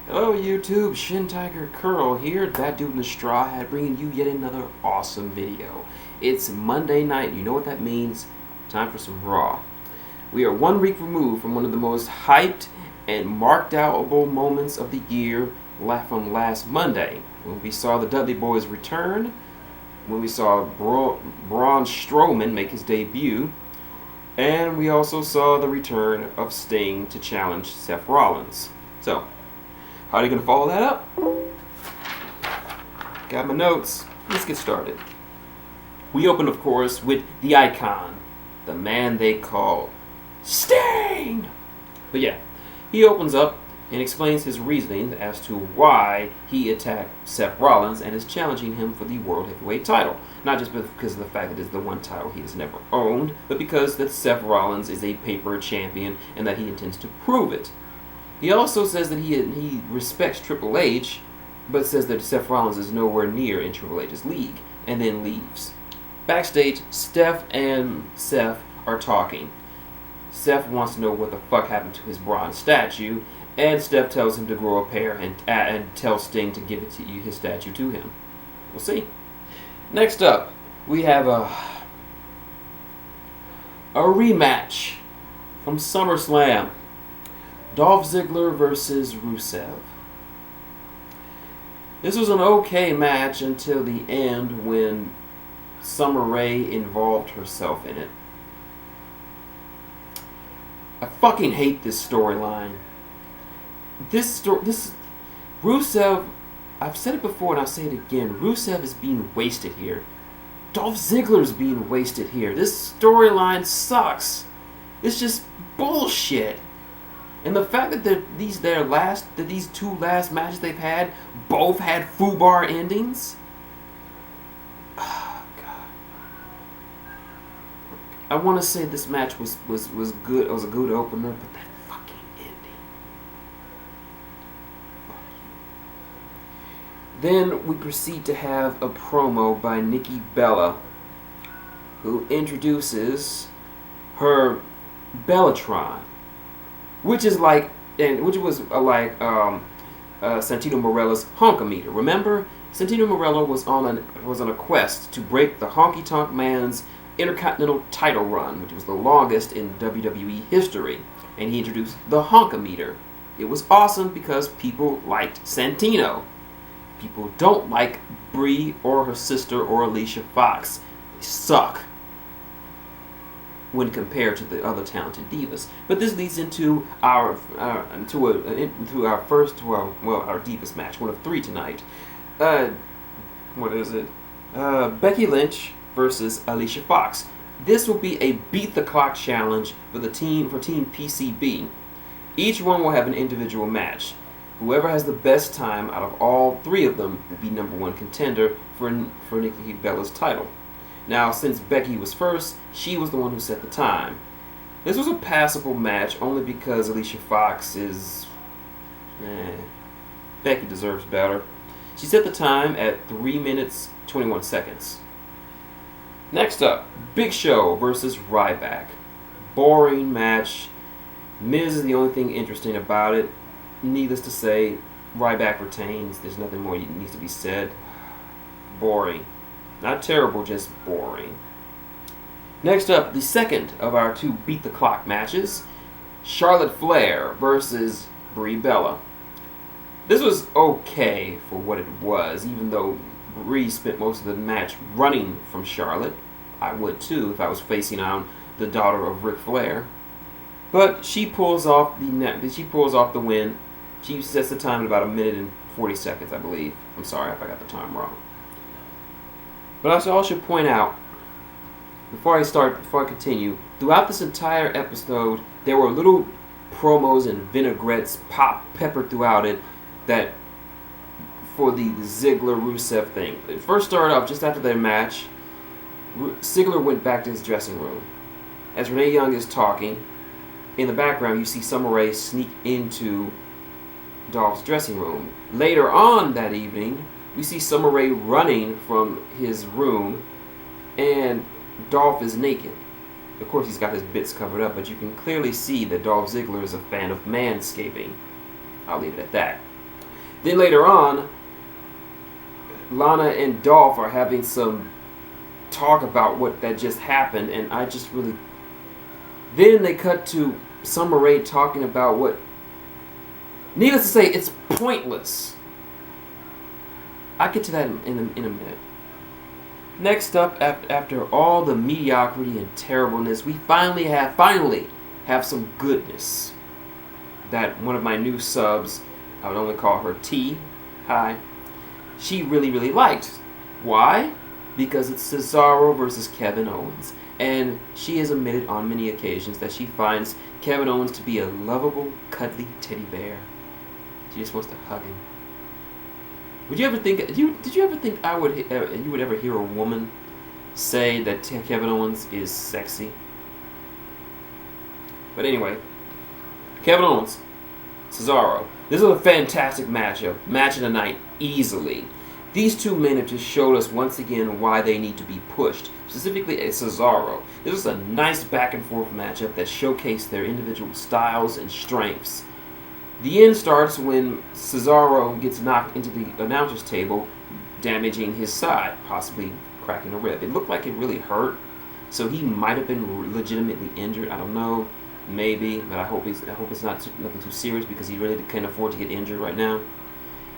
Hello YouTube, shintigercurl here, that dude in the straw hat, bringing you yet another awesome video. It's Monday night, you know what that means? Time for some Raw. We are 1 week removed from one of the most hyped and marked outable moments of the year from last Monday, when we saw the Dudley Boys return, when we saw Braun Strowman make his debut, and we also saw the return of Sting to challenge Seth Rollins. So, how are you going to follow that up? Got my notes. Let's get started. We open, of course, with the icon, the man they call Sting. But yeah, he opens up and explains his reasoning as to why he attacked Seth Rollins and is challenging him for the World Heavyweight title. Not just because of the fact that it's the one title he has never owned, but because that Seth Rollins is a paper champion and that he intends to prove it. He also says that he respects Triple H, but says that Seth Rollins is nowhere near in Triple H's league, and then leaves. Backstage, Steph and Seth are talking. Seth wants to know what the fuck happened to his bronze statue, and Steph tells him to grow a pair and tells Sting to give his statue to him. We'll see. Next up, we have a rematch from SummerSlam. Dolph Ziggler versus Rusev. This was an okay match until the end when Summer Rae involved herself in it. I fucking hate this storyline. This Rusev, I've said it before and I'll say it again, Rusev is being wasted here. Dolph Ziggler's being wasted here. This storyline sucks. It's just bullshit. And the fact that these two last matches they've had both had foobar endings. Oh, God. I want to say this match was good. It was a good opener, but that fucking ending. Then we proceed to have a promo by Nikki Bella, who introduces her Bellatron. Which was like Santino Marella's honkometer. Remember, Santino Marella was on a quest to break the Honky Tonk Man's Intercontinental title run, which was the longest in WWE history, and he introduced the honkometer. It was awesome because people liked Santino. People don't like Brie or her sister or Alicia Fox. They suck when compared to the other talented divas. But this leads into our deepest match, one of 3 tonight. What is it? Becky Lynch versus Alicia Fox. This will be a beat the clock challenge for Team PCB. Each one will have an individual match. Whoever has the best time out of all 3 of them will be #1 contender for Nikki Bella's title. Now, since Becky was first, she was the one who set the time. This was a passable match only because Alicia Fox is... Becky deserves better. She set the time at 3 minutes, 21 seconds. Next up, Big Show versus Ryback. Boring match. Miz is the only thing interesting about it. Needless to say, Ryback retains. There's nothing more that needs to be said. Boring. Not terrible, just boring. Next up, the second of our 2 beat the clock matches, Charlotte Flair versus Brie Bella. This was okay for what it was, even though Brie spent most of the match running from Charlotte. I would too if I was facing on the daughter of Ric Flair. But she pulls off the win. She sets the time at about 1 minute and 40 seconds, I believe. I'm sorry if I got the time wrong. But I also should point out, before I continue, throughout this entire episode, there were little promos and vinaigrettes peppered throughout it that for the Ziggler Rusev thing. It first started off just after their match. Ziggler went back to his dressing room. As Renee Young is talking, in the background you see Summer Rae sneak into Dolph's dressing room. Later on that evening, we see Summer Rae running from his room, and Dolph is naked. Of course, he's got his bits covered up, but you can clearly see that Dolph Ziggler is a fan of manscaping. I'll leave it at that. Then later on, Lana and Dolph are having some talk about what that just happened, and I just really... Then they cut to Summer Rae talking about what... Needless to say, it's pointless. I'll get to that in a minute. Next up, after all the mediocrity and terribleness, we finally have some goodness. That one of my new subs, I would only call her T, hi, she really, really liked. Why? Because it's Cesaro versus Kevin Owens. And she has admitted on many occasions that she finds Kevin Owens to be a lovable, cuddly teddy bear. She just wants to hug him. Would you ever think? Did you ever think you would ever hear a woman say that Kevin Owens is sexy? But anyway, Kevin Owens, Cesaro. This is a fantastic matchup. Match of the night, easily. These two men have just showed us once again why they need to be pushed. Specifically at Cesaro. This is a nice back and forth matchup that showcased their individual styles and strengths. The end starts when Cesaro gets knocked into the announcer's table, damaging his side, possibly cracking a rib. It looked like it really hurt, so he might have been legitimately injured. I don't know, maybe, but I hope it's not nothing too serious because he really can't afford to get injured right now.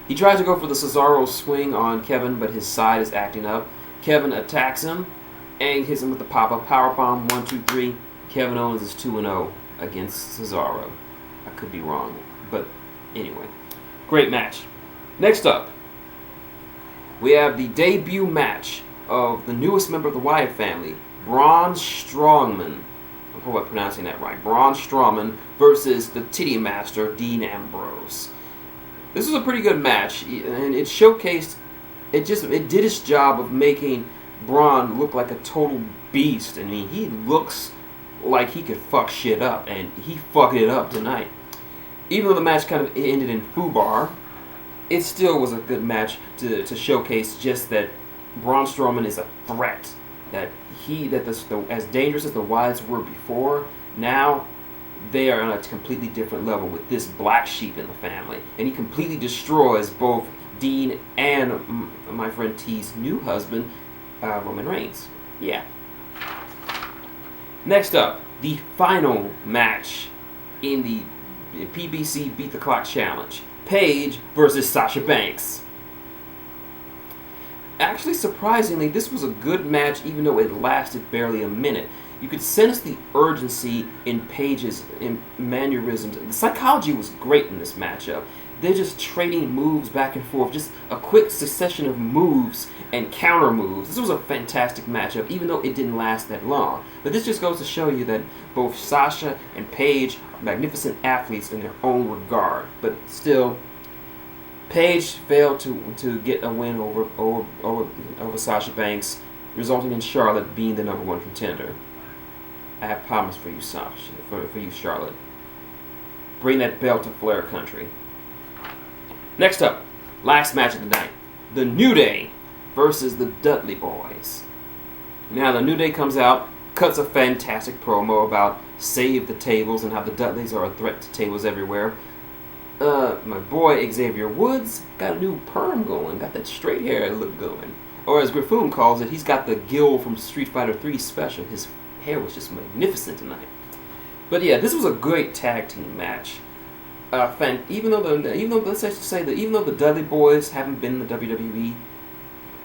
He tries to go for the Cesaro swing on Kevin, but his side is acting up. Kevin attacks him and hits him with the pop-up powerbomb. 1, 2, 3. Kevin Owens is 2-0 against Cesaro. I could be wrong. But anyway, great match. Next up, we have the debut match of the newest member of the Wyatt family, Braun Strowman. I hope I'm pronouncing that right. Braun Strowman versus the Titty Master, Dean Ambrose. This was a pretty good match, and it showcased, it did its job of making Braun look like a total beast. I mean, he looks like he could fuck shit up, and he fucked it up tonight. Even though the match kind of ended in foobar, it still was a good match to showcase just that Braun Strowman is a threat. That as dangerous as the Wyatts were before, now they are on a completely different level with this black sheep in the family. And he completely destroys both Dean and my friend T's new husband, Roman Reigns. Yeah. Next up, the final match in the PBC Beat the Clock Challenge. Paige versus Sasha Banks. Actually, surprisingly, this was a good match even though it lasted barely a minute. You could sense the urgency in Paige's mannerisms. The psychology was great in this matchup. They're just trading moves back and forth. Just a quick succession of moves and counter moves. This was a fantastic matchup, even though it didn't last that long. But this just goes to show you that both Sasha and Paige are magnificent athletes in their own regard. But still, Paige failed to get a win over Sasha Banks, resulting in Charlotte being the #1 contender. I have promise for you, Sasha, for you, Charlotte. Bring that belt to Flair country. Next up, last match of the night. The New Day versus the Dudley Boys. Now, the New Day comes out, cuts a fantastic promo about save the tables and how the Dudleys are a threat to tables everywhere. My boy Xavier Woods got a new perm going, got that straight hair look going. Or as Griffoon calls it, he's got the Gil from Street Fighter 3 special. His hair was just magnificent tonight. But yeah, this was a great tag team match. Even though the Dudley Boys haven't been in the WWE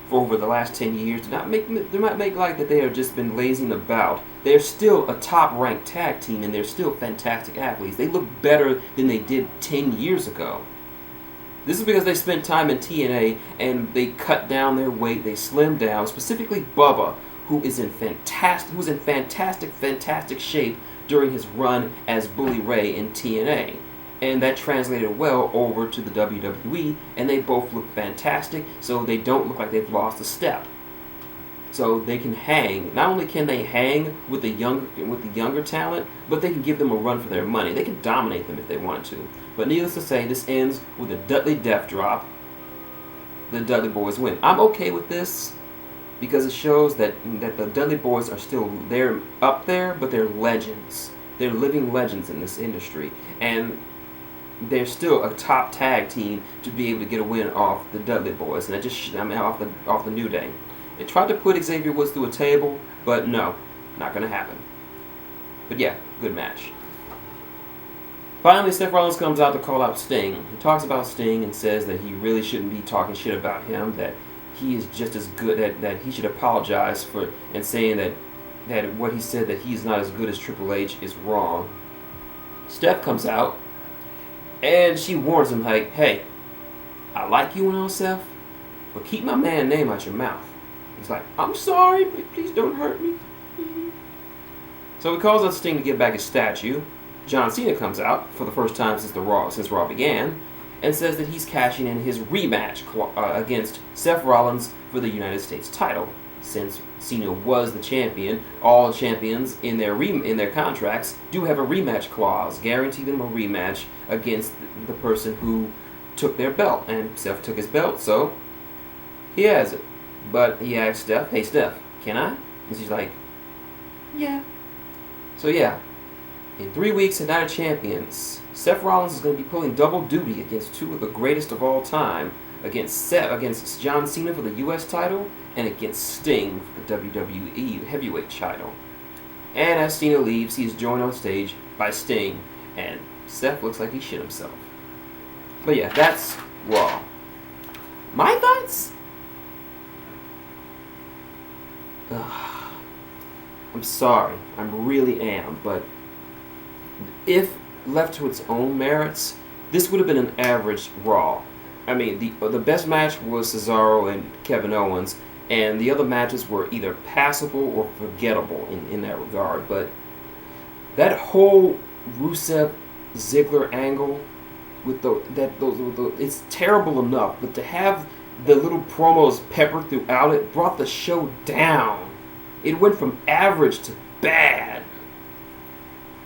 for over the last 10 years, do not make like that they have just been lazing about. They're still a top-ranked tag team, and they're still fantastic athletes. They look better than they did 10 years ago. This is because they spent time in TNA, and they cut down their weight, they slimmed down, specifically Bubba, who was in fantastic shape during his run as Bully Ray in TNA. And that translated well over to the WWE, and they both look fantastic, so they don't look like they've lost a step. So they can hang. Not only can they hang with the younger talent, but they can give them a run for their money. They can dominate them if they wanted to. But needless to say, this ends with a Dudley Death Drop. The Dudley Boys win. I'm okay with this because it shows that the Dudley Boys are still up there, but they're legends. They're living legends in this industry. And they're still a top tag team to be able to get a win off the Dudley Boys, and off the New Day. They tried to put Xavier Woods through a table, but no, not going to happen. But yeah, good match. Finally, Seth Rollins comes out to call out Sting. He talks about Sting and says that he really shouldn't be talking shit about him, that he is just as good, that he should apologize for, and saying that what he said, that he's not as good as Triple H, is wrong. Steph comes out, and she warns him, like, hey, I like you and all, Seth, but keep my man name out your mouth. He's like, I'm sorry, please don't hurt me. So he calls out Sting to get back his statue. John Cena comes out for the first time since Raw began, and says that he's cashing in his rematch against Seth Rollins for the United States title. Since Cena was the champion, all champions in their contracts do have a rematch clause, guaranteeing them a rematch against the person who took their belt. And Seth took his belt, so he has it. But he asked Steph, hey Steph, can I? And she's like, yeah. So yeah, in 3 weeks at Night of Champions, Seth Rollins is going to be pulling double duty against two of the greatest of all time, against John Cena for the U.S. title, and against Sting for the WWE Heavyweight title. And as Cena leaves, he is joined on stage by Sting, and Seth looks like he shit himself. But yeah, that's Raw. My thoughts? I'm sorry, I really am, but if left to its own merits, this would have been an average Raw. I mean, the best match was Cesaro and Kevin Owens, and the other matches were either passable or forgettable in that regard. But that whole Rusev Ziggler angle with it's terrible enough, but to have the little promos peppered throughout it brought the show down. It went from average to bad.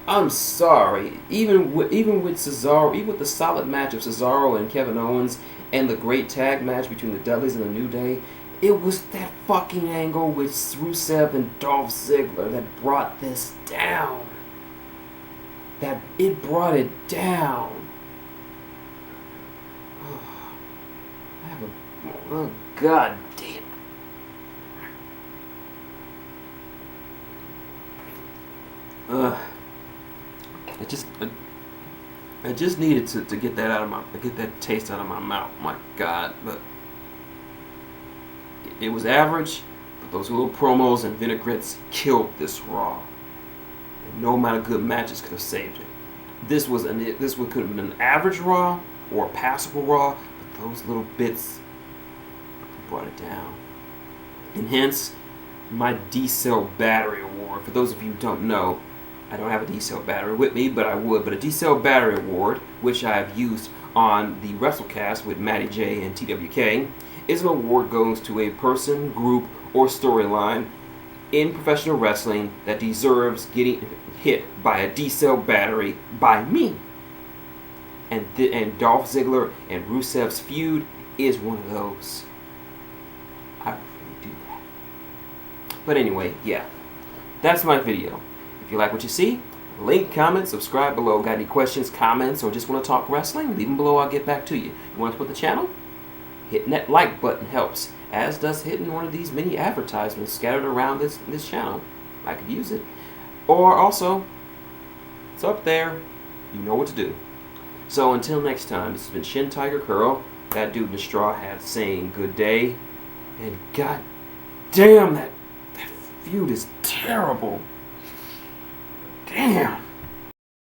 I'm sorry. Even with Cesaro, even with the solid match of Cesaro and Kevin Owens and the great tag match between the Dudleys and the New Day, it was that fucking angle with Rusev and Dolph Ziggler that brought this down. It brought it down. Oh, God damn. I just needed to get that taste out of my mouth. My God, but it was average. But those little promos and vinaigrettes killed this Raw. And no amount of good matches could have saved it. This could have been an average Raw or a passable Raw, but those little bits brought it down. And hence my D-Cell Battery Award. For those of you who don't know, I don't have a D-Cell battery with me, but I would. But a D-Cell Battery Award, which I have used on the WrestleCast with Matty J and TWK, is an award goes to a person, group, or storyline in professional wrestling that deserves getting hit by a D-Cell battery by me. And Dolph Ziggler and Rusev's feud is one of those. I would really do that. But anyway, yeah. That's my video. If you like what you see, link, comment, subscribe below. Got any questions, comments, or just want to talk wrestling? Leave them below, I'll get back to you. You want to support the channel? Hitting that like button helps, as does hitting one of these mini advertisements scattered around this channel. I could use it. Or also, it's up there. You know what to do. So until next time, this has been shintigercurl, that dude in the straw hat, saying good day. And god damn, that feud is terrible. Damn.